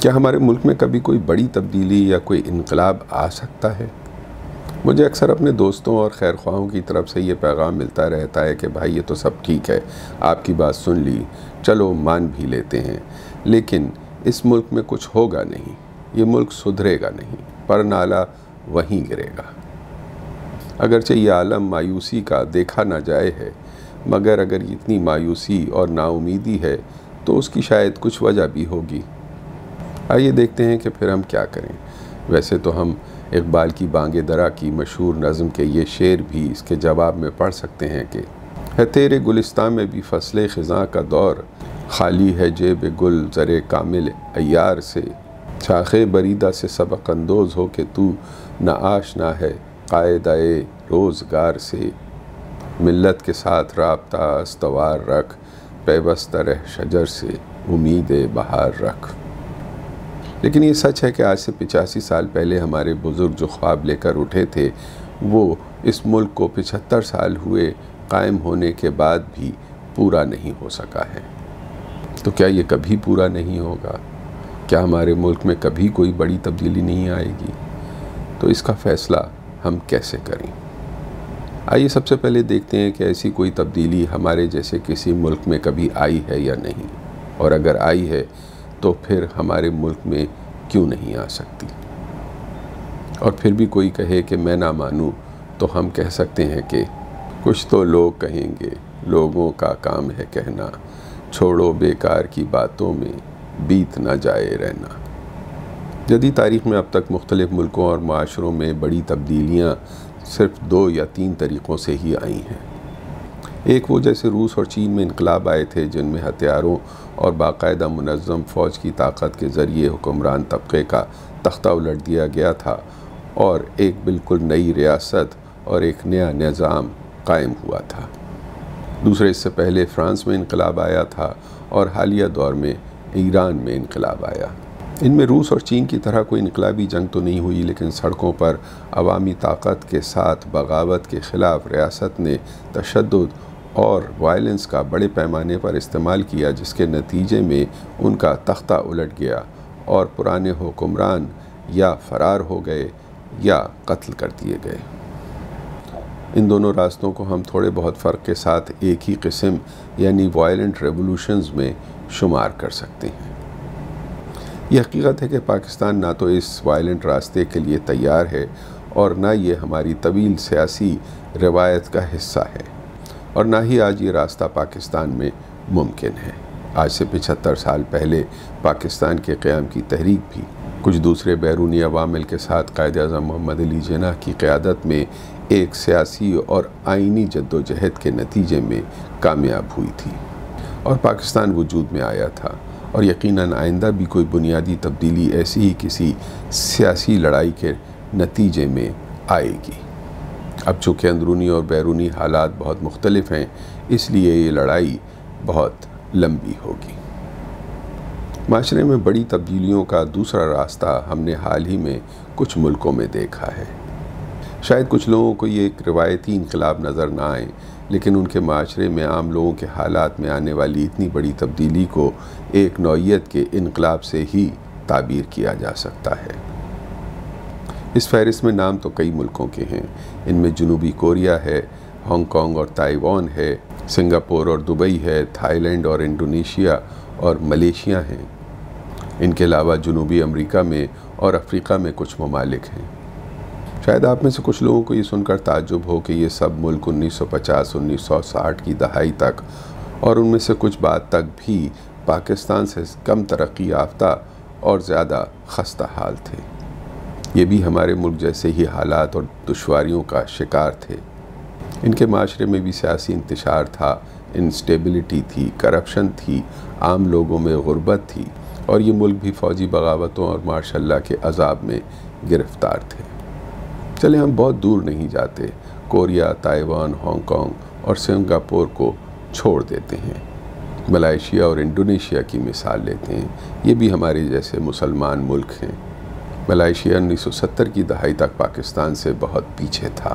کیا ہمارے ملک میں کبھی کوئی بڑی تبدیلی یا کوئی انقلاب آ سکتا ہے؟ مجھے اکثر اپنے دوستوں اور خیر خواہوں کی طرف سے یہ پیغام ملتا رہتا ہے کہ بھائی یہ تو سب ٹھیک ہے، آپ کی بات سن لی، چلو مان بھی لیتے ہیں، لیکن اس ملک میں کچھ ہوگا نہیں، یہ ملک سدھرے گا نہیں، پر نالا وہیں گرے گا۔ اگرچہ یہ عالم مایوسی کا دیکھا نہ جائے ہے، مگر اگر اتنی مایوسی اور نا امیدی ہے تو اس کی شاید کچھ وجہ بھی ہوگی۔ آئیے دیکھتے ہیں کہ پھر ہم کیا کریں۔ ویسے تو ہم اقبال کی بانگ درا کی مشہور نظم کے یہ شعر بھی اس کے جواب میں پڑھ سکتے ہیں کہ ہے تیرے گلستان میں بھی فصل خزاں کا دور، خالی ہے جیب گل زر کامل عیار سے، شاخ بریدہ سے سبق اندوز ہو کہ تو نہ آشنا ہے قاعدہ روزگار سے، ملت کے ساتھ رابطہ استوار رکھ، پیوستہ رہ شجر سے امید بہار رکھ۔ لیکن یہ سچ ہے کہ آج سے 85 سال پہلے ہمارے بزرگ جو خواب لے کر اٹھے تھے وہ اس ملک کو 75 سال ہوئے قائم ہونے کے بعد بھی پورا نہیں ہو سکا ہے۔ تو کیا یہ کبھی پورا نہیں ہوگا؟ کیا ہمارے ملک میں کبھی کوئی بڑی تبدیلی نہیں آئے گی؟ تو اس کا فیصلہ ہم کیسے کریں؟ آئیے سب سے پہلے دیکھتے ہیں کہ ایسی کوئی تبدیلی ہمارے جیسے کسی ملک میں کبھی آئی ہے یا نہیں، اور اگر آئی ہے تو پھر ہمارے ملک میں کیوں نہیں آ سکتی؟ اور پھر بھی کوئی کہے کہ میں نہ مانوں تو ہم کہہ سکتے ہیں کہ کچھ تو لوگ کہیں گے، لوگوں کا کام ہے کہنا، چھوڑو بیکار کی باتوں میں بیت نہ جائے رہنا۔ جدید تاریخ میں اب تک مختلف ملکوں اور معاشروں میں بڑی تبدیلیاں صرف 2 یا 3 طریقوں سے ہی آئی ہیں۔ ایک وہ جیسے روس اور چین میں انقلاب آئے تھے جن میں ہتھیاروں اور باقاعدہ منظم فوج کی طاقت کے ذریعے حکمران طبقے کا تختہ الٹ دیا گیا تھا اور ایک بالکل نئی ریاست اور ایک نیا نظام قائم ہوا تھا۔ دوسرے اس سے پہلے فرانس میں انقلاب آیا تھا اور حالیہ دور میں ایران میں انقلاب آیا۔ ان میں روس اور چین کی طرح کوئی انقلابی جنگ تو نہیں ہوئی، لیکن سڑکوں پر عوامی طاقت کے ساتھ بغاوت کے خلاف ریاست نے تشدد اور وائلنس کا بڑے پیمانے پر استعمال کیا، جس کے نتیجے میں ان کا تختہ الٹ گیا اور پرانے حکمران یا فرار ہو گئے یا قتل کر دیے گئے۔ ان دونوں راستوں کو ہم تھوڑے بہت فرق کے ساتھ ایک ہی قسم یعنی وائلنٹ ریولوشنز میں شمار کر سکتے ہیں۔ یہ حقیقت ہے کہ پاکستان نہ تو اس وائلنٹ راستے کے لیے تیار ہے اور نہ یہ ہماری طویل سیاسی روایت کا حصہ ہے، اور نہ ہی آج یہ راستہ پاکستان میں ممکن ہے۔ آج سے 75 سال پہلے پاکستان کے قیام کی تحریک بھی کچھ دوسرے بیرونی عوامل کے ساتھ قائد اعظم محمد علی جناح کی قیادت میں ایک سیاسی اور آئینی جدوجہد کے نتیجے میں کامیاب ہوئی تھی اور پاکستان وجود میں آیا تھا، اور یقیناً آئندہ بھی کوئی بنیادی تبدیلی ایسی ہی کسی سیاسی لڑائی کے نتیجے میں آئے گی۔ اب چونکہ اندرونی اور بیرونی حالات بہت مختلف ہیں، اس لیے یہ لڑائی بہت لمبی ہوگی۔ معاشرے میں بڑی تبدیلیوں کا دوسرا راستہ ہم نے حال ہی میں کچھ ملکوں میں دیکھا ہے۔ شاید کچھ لوگوں کو یہ ایک روایتی انقلاب نظر نہ آئے، لیکن ان کے معاشرے میں عام لوگوں کے حالات میں آنے والی اتنی بڑی تبدیلی کو ایک نوعیت کے انقلاب سے ہی تعبیر کیا جا سکتا ہے۔ اس فہرست میں نام تو کئی ملکوں کے ہیں۔ ان میں جنوبی کوریا ہے، ہانگ کانگ اور تائیوان ہے، سنگاپور اور دبئی ہے، تھائی لینڈ اور انڈونیشیا اور ملیشیا ہیں۔ ان کے علاوہ جنوبی امریکہ میں اور افریقہ میں کچھ ممالک ہیں۔ شاید آپ میں سے کچھ لوگوں کو یہ سن کر تعجب ہو کہ یہ سب ملک 1950-1960 کی دہائی تک اور ان میں سے کچھ بعد تک بھی پاکستان سے کم ترقی یافتہ اور زیادہ خستہ حال تھے۔ یہ بھی ہمارے ملک جیسے ہی حالات اور دشواریوں کا شکار تھے۔ ان کے معاشرے میں بھی سیاسی انتشار تھا، انسٹیبلٹی تھی، کرپشن تھی، عام لوگوں میں غربت تھی، اور یہ ملک بھی فوجی بغاوتوں اور مارشل لاء کے عذاب میں گرفتار تھے۔ چلے ہم بہت دور نہیں جاتے، کوریا، تائیوان، ہانگ کانگ اور سنگاپور کو چھوڑ دیتے ہیں، ملائیشیا اور انڈونیشیا کی مثال لیتے ہیں۔ یہ بھی ہمارے جیسے مسلمان ملک ہیں۔ ملائیشیا 1970 کی دہائی تک پاکستان سے بہت پیچھے تھا۔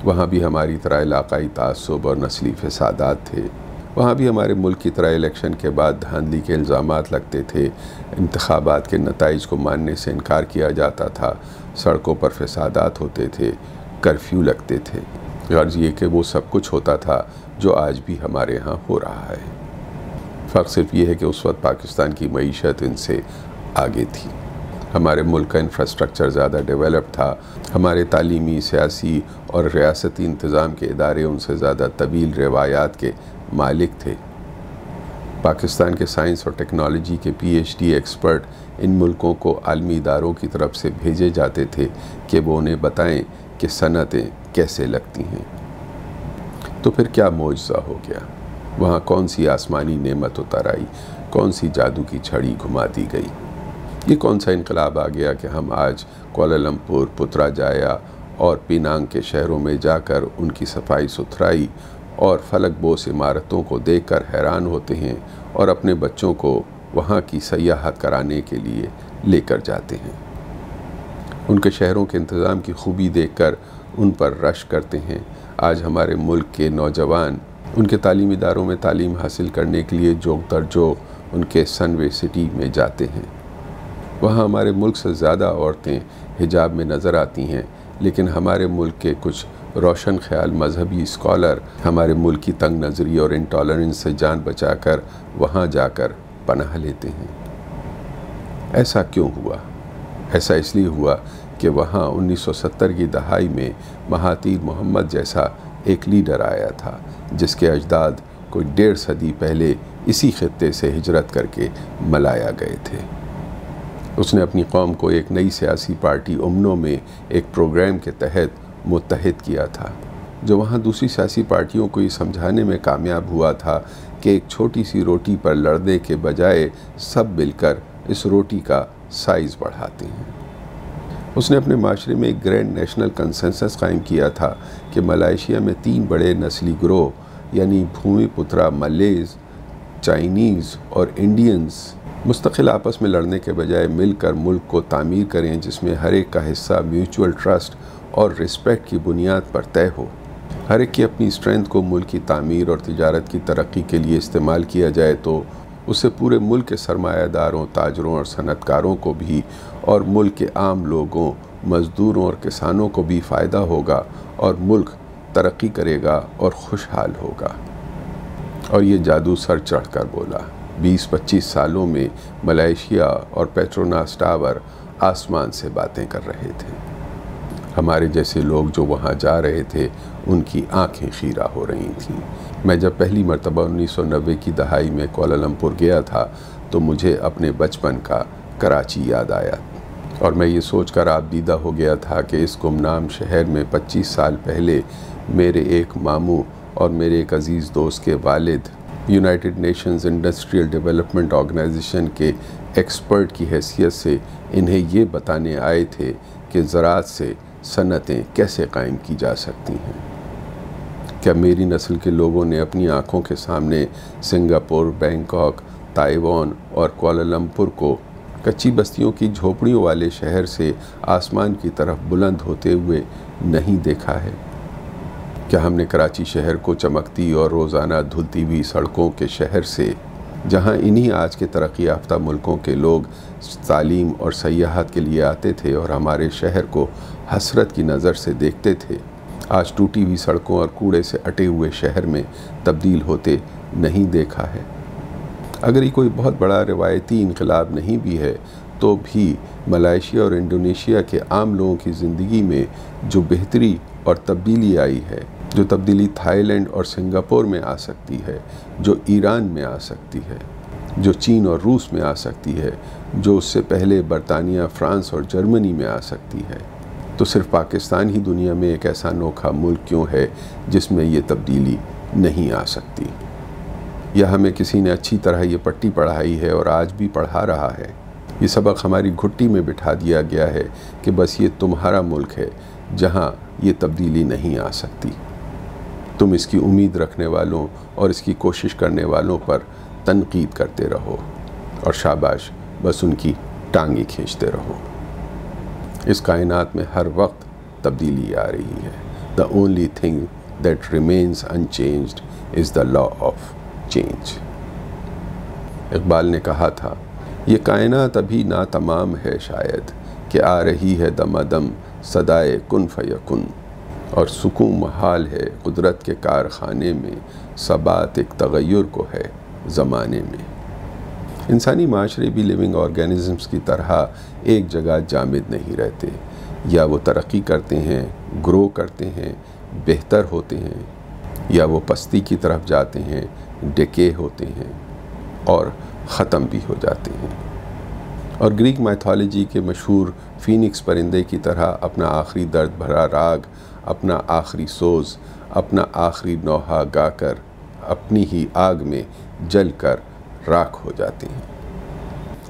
وہاں بھی ہماری طرح علاقائی تعصب اور نسلی فسادات تھے۔ وہاں بھی ہمارے ملک کی طرح الیکشن کے بعد دھاندلی کے الزامات لگتے تھے، انتخابات کے نتائج کو ماننے سے انکار کیا جاتا تھا، سڑکوں پر فسادات ہوتے تھے، کرفیو لگتے تھے۔ غرض یہ کہ وہ سب کچھ ہوتا تھا جو آج بھی ہمارے ہاں ہو رہا ہے۔ فرق صرف یہ ہے کہ اس وقت پاکستان کی معیشت ان سے آگے تھی، ہمارے ملک کا انفراسٹرکچر زیادہ ڈیولپ تھا، ہمارے تعلیمی، سیاسی اور ریاستی انتظام کے ادارے ان سے زیادہ طویل روایات کے مالک تھے۔ پاکستان کے سائنس اور ٹیکنالوجی کے پی ایچ ڈی ایکسپرٹ ان ملکوں کو عالمی اداروں کی طرف سے بھیجے جاتے تھے کہ وہ انہیں بتائیں کہ صنعتیں کیسے لگتی ہیں۔ تو پھر کیا معجزہ ہو گیا؟ وہاں کون سی آسمانی نعمت اتر آئی، کون سی جادو کی چھڑی گھما دی گئی؟ یہ کون سا انقلاب آ گیا کہ ہم آج کوالالمپور، پترا جایا اور پینانگ کے شہروں میں جا کر ان کی صفائی ستھرائی اور فلک بوس عمارتوں کو دیکھ کر حیران ہوتے ہیں اور اپنے بچوں کو وہاں کی سیاحت کرانے کے لیے لے کر جاتے ہیں۔ ان کے شہروں کے انتظام کی خوبی دیکھ کر ان پر رشک کرتے ہیں۔ آج ہمارے ملک کے نوجوان ان کے تعلیمی اداروں میں تعلیم حاصل کرنے کے لیے جوگ در جوگ ان کے سن وے سٹی میں جاتے ہیں۔ وہاں ہمارے ملک سے زیادہ عورتیں حجاب میں نظر آتی ہیں، لیکن ہمارے ملک کے کچھ روشن خیال مذہبی اسکالر ہمارے ملک کی تنگ نظری اور انٹالرنس سے جان بچا کر وہاں جا کر پناہ لیتے ہیں۔ ایسا کیوں ہوا؟ ایسا اس لیے ہوا کہ وہاں 1970 کی دہائی میں مہاتیر محمد جیسا ایک لیڈر آیا تھا جس کے اجداد کوئی 1.5 صدی پہلے اسی خطے سے ہجرت کر کے ملایا گئے تھے۔ اس نے اپنی قوم کو ایک نئی سیاسی پارٹی امنو میں ایک پروگرام کے تحت متحد کیا تھا، جو وہاں دوسری سیاسی پارٹیوں کو یہ سمجھانے میں کامیاب ہوا تھا کہ ایک چھوٹی سی روٹی پر لڑنے کے بجائے سب مل کر اس روٹی کا سائز بڑھاتے ہیں۔ اس نے اپنے معاشرے میں ایک گرینڈ نیشنل کنسنسس قائم کیا تھا کہ ملائیشیا میں 3 بڑے نسلی گروہ یعنی بھومی پترا ملیز، چائنیز اور انڈینز مستقل آپس میں لڑنے کے بجائے مل کر ملک کو تعمیر کریں، جس میں ہر ایک کا حصہ میوچول ٹرسٹ اور رسپیکٹ کی بنیاد پر طے ہو۔ ہر ایک کی اپنی اسٹرینتھ کو ملک کی تعمیر اور تجارت کی ترقی کے لیے استعمال کیا جائے تو اس سے پورے ملک کے سرمایہ داروں، تاجروں اور صنعت کاروں کو بھی اور ملک کے عام لوگوں، مزدوروں اور کسانوں کو بھی فائدہ ہوگا اور ملک ترقی کرے گا اور خوشحال ہوگا۔ اور یہ جادو سر چڑھ کر بولا۔ 20-25 سالوں میں ملائیشیا اور پیٹروناس ٹاور آسمان سے باتیں کر رہے تھے۔ ہمارے جیسے لوگ جو وہاں جا رہے تھے ان کی آنکھیں خیرہ ہو رہی تھیں۔ میں جب پہلی مرتبہ 1990 کی دہائی میں کوالالمپور گیا تھا تو مجھے اپنے بچپن کا کراچی یاد آیا اور میں یہ سوچ کر آبدیدہ ہو گیا تھا کہ اس گمنام شہر میں 25 سال پہلے میرے ایک ماموں اور میرے ایک عزیز دوست کے والد United Nations Industrial Development Organization کے ایکسپرٹ کی حیثیت سے انہیں یہ بتانے آئے تھے کہ زراعت سے صنعتیں کیسے قائم کی جا سکتی ہیں۔ کیا میری نسل کے لوگوں نے اپنی آنکھوں کے سامنے سنگاپور، بینکاک، تائیوان اور کوالالمپور کو کچی بستیوں کی جھوپڑیوں والے شہر سے آسمان کی طرف بلند ہوتے ہوئے نہیں دیکھا ہے؟ کیا ہم نے کراچی شہر کو چمکتی اور روزانہ دھلتی ہوئی سڑکوں کے شہر سے، جہاں انہی آج کے ترقی یافتہ ملکوں کے لوگ تعلیم اور سیاحت کے لیے آتے تھے اور ہمارے شہر کو حسرت کی نظر سے دیکھتے تھے، آج ٹوٹی ہوئی سڑکوں اور کوڑے سے اٹے ہوئے شہر میں تبدیل ہوتے نہیں دیکھا ہے؟ اگر یہ کوئی بہت بڑا روایتی انقلاب نہیں بھی ہے تو بھی ملائیشیا اور انڈونیشیا کے عام لوگوں کی زندگی میں جو بہتری اور تبدیلی آئی ہے، جو تبدیلی تھائی لینڈ اور سنگاپور میں آ سکتی ہے، جو ایران میں آ سکتی ہے، جو چین اور روس میں آ سکتی ہے، جو اس سے پہلے برطانیہ، فرانس اور جرمنی میں آ سکتی ہے، تو صرف پاکستان ہی دنیا میں ایک ایسا انوکھا ملک کیوں ہے جس میں یہ تبدیلی نہیں آ سکتی؟ یا ہمیں کسی نے اچھی طرح یہ پٹی پڑھائی ہے اور آج بھی پڑھا رہا ہے؟ یہ سبق ہماری گھٹی میں بٹھا دیا گیا ہے کہ بس یہ تمہارا ملک ہے جہاں یہ تبدیلی نہیں آ سکتی۔ تم اس کی امید رکھنے والوں اور اس کی کوشش کرنے والوں پر تنقید کرتے رہو اور شاباش، بس ان کی ٹانگیں کھینچتے رہو۔ اس کائنات میں ہر وقت تبدیلی آ رہی ہے۔ The only thing that remains unchanged is the law of change. Iqbal نے کہا تھا یہ کائنات ابھی ناتمام ہے شاید کہ آ رہی ہے دم دم صدائے کن فیکن، اور سکون محال ہے قدرت کے کارخانے میں ثبات ایک تغیر کو ہے زمانے میں۔ انسانی معاشرے بھی لیونگ آرگینزمز کی طرح ایک جگہ جامد نہیں رہتے، یا وہ ترقی کرتے ہیں، گرو کرتے ہیں، بہتر ہوتے ہیں، یا وہ پستی کی طرف جاتے ہیں، ڈیکے ہوتے ہیں اور ختم بھی ہو جاتے ہیں۔ اور گریک میتھالوجی کے مشہور فینکس پرندے کی طرح اپنا آخری درد بھرا راگ، اپنا آخری سوز، اپنا آخری نوحہ گا کر اپنی ہی آگ میں جل کر راکھ ہو جاتے ہیں،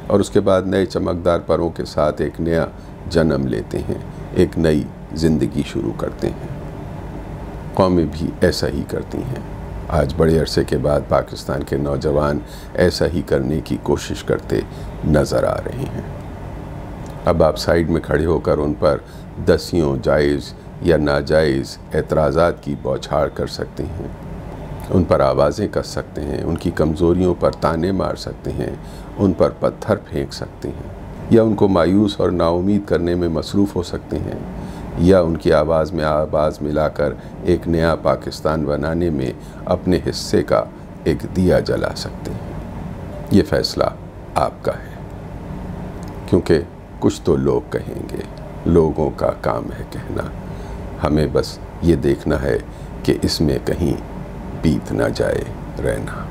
اور اس کے بعد نئے چمکدار پروں کے ساتھ ایک نیا جنم لیتے ہیں، ایک نئی زندگی شروع کرتے ہیں۔ قومیں بھی ایسا ہی کرتی ہیں۔ آج بڑے عرصے کے بعد پاکستان کے نوجوان ایسا ہی کرنے کی کوشش کرتے نظر آ رہے ہیں۔ اب آپ سائیڈ میں کھڑے ہو کر ان پر دسیوں جائز یا ناجائز اعتراضات کی بوچھاڑ کر سکتے ہیں، ان پر آوازیں کس سکتے ہیں، ان کی کمزوریوں پر تانے مار سکتے ہیں، ان پر پتھر پھینک سکتے ہیں، یا ان کو مایوس اور نا امید کرنے میں مصروف ہو سکتے ہیں، یا ان کی آواز میں آواز ملا کر ایک نیا پاکستان بنانے میں اپنے حصے کا ایک دیا جلا سکتے ہیں۔ یہ فیصلہ آپ کا ہے، کیونکہ کچھ تو لوگ کہیں گے، لوگوں کا کام ہے کہنا، ہمیں بس یہ دیکھنا ہے کہ اس میں کہیں بیت نہ جائے رہنا۔